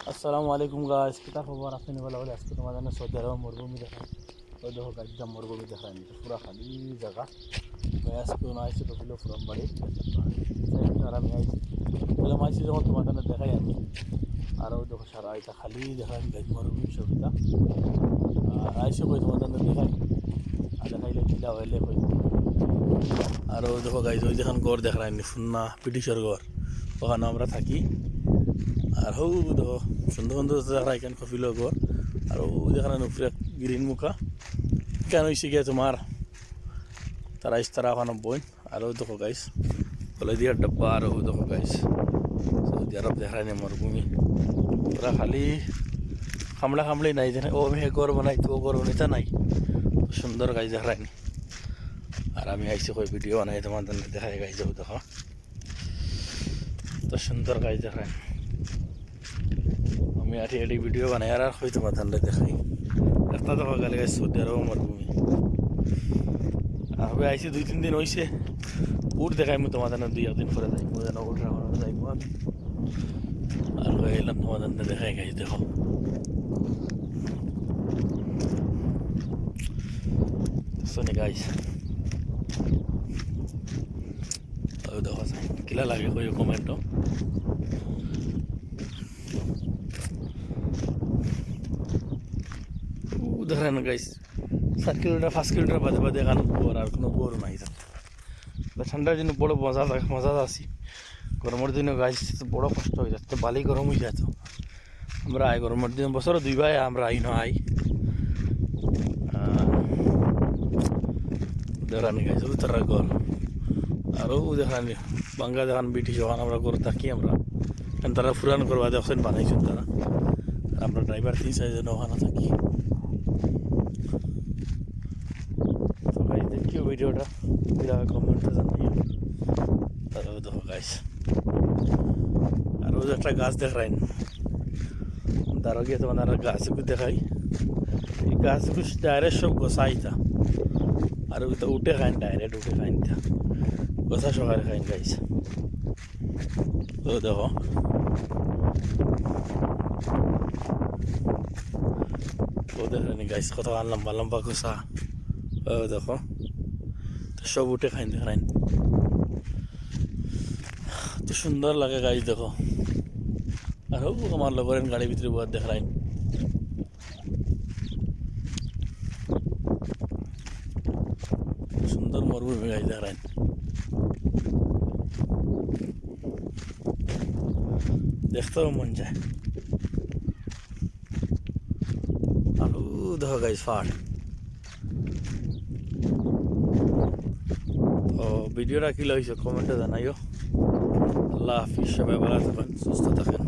আসসালামু আলাইকুম গাইস, কিতা খবর? আপনি ভালো হলে আজকে তোমাদের জন্য সৌদি আরব মরুভূমি দেখাই। ওই দেখো গাইস, মরুভূমি দেখাই পুরা খালি জায়গা। আজকে আইসি কপিল ফুরম বাড়ি আর আমি আইসি বলে আইসি যখন তোমাদের জন্য দেখাই আমি। আর ওই দেখো সারা এটা খালি দেখাই গাইস মরুভূমি ছবিটা। আর আইসি কই তোমাদের জন্য দেখাই আর দেখাইলে কিলা হইলে কই। আর ওই দেখো গাইস, ওই যেখান গড় দেখাই সুন্না ব্রিটিশের গড়, ওখানে আমরা থাকি। আর হৌ দেখো সুন্দর সুন্দর জায়গা এখানে কপিল গড়। আর ও যেখানে উপরে গ্রিন মুখা কেন হয়েছে গিয়ে তোমার তারা ইস্তারা ওখানে বই। আর ও দেখো গাইস বলে দিয়ার ডাব্বা। আর ও দেখো গাইস সৌদি আরব দেখায় নি মরুভূমি ওরা খালি খামলা খামলি নাই, যেন ও মেয়ে গড় বানাইতো ও গড় বানাইতা নাই, সুন্দর গাইস দেখায়নি। আর আমি আইসি কই ভিডিও বানাই তোমার দেখায় গাইস, যাও দেখো তো সুন্দর গাইস দেখায়। আমি আটি আটি ভিডিও বানাই আর হয়তো তোমার দেখাই। একটা দেখো গেলে গাইস সৌদি আরব মরুভূমি। হবে আইসি 2-3 দিন হয়েছে। উঠ দেখাইমু তোমাদের 2 দিন পরে যাইমু, যেন উঠ রাখা যাইমু আমি। আর হয়ে এলাম তোমাদের দেখাই গাইস দেখো শুনি গাইস। দেখো কিলা লাগে কই কমেন্টও। দেখেন গাইস 7 কিলোমিটার 5 কিলোমিটার বাদে বাদে এখানে বোর, আর কোনো বোর নাই। ঠান্ডার দিনে বড় মজা আছি, গরমের দিনে গাইস বড় কষ্ট হয়ে যাচ্ছে, বালি গরম হয়ে যাচ্ছে। আমরা আই গরমের দিন বছরে 2 বার আমরা আই না আই। দেখানি গাইস তারা ঘর। আরও দেখানি বাঙ্গা দেখান ব্রিটিশ ওখানে আমরা ঘর থাকি আমরা। তারা ফুরান করবা দেখছেন বানাইছেন তারা। আর আমরা ড্রাইভার 3-4 জন ওখানে থাকি। তো গাইস দেখিও ভিডিওটা, কমেন্টে জানাইও। তারপরে দেখো গাইস আর ওই একটা গাছ দেখাই, তারও গিয়ে তোমার গাছগুলো দেখাই। এই গাছগুলো ডাইরেক্ট সব গোসাইতা, আর ওই তো উঠে খাইন, ডাইরেক্ট উঠে খাইন, গোসা সকালে খাইন গাইস। তো দেখো ও দেখেনি গাইস কত লম্বা লম্বা গোসা। ও দেখো সব উঠে খাইন দেখাইন, তো সুন্দর লাগে গাইস দেখো। আর হোক আমার লগরের গাড়ির ভিতরে বহুত দেখাইন। সুন্দর মরুভূমি গাইস দেখাইন। দেখতেও মন যায়। আর দেখো গাইস ফাট। তো ভিডিওটা কি লাগছে কমেন্টে জানাইও। আল্লাহ হাফিজ, সবাই ভালো থাকেন, সুস্থ থাকেন।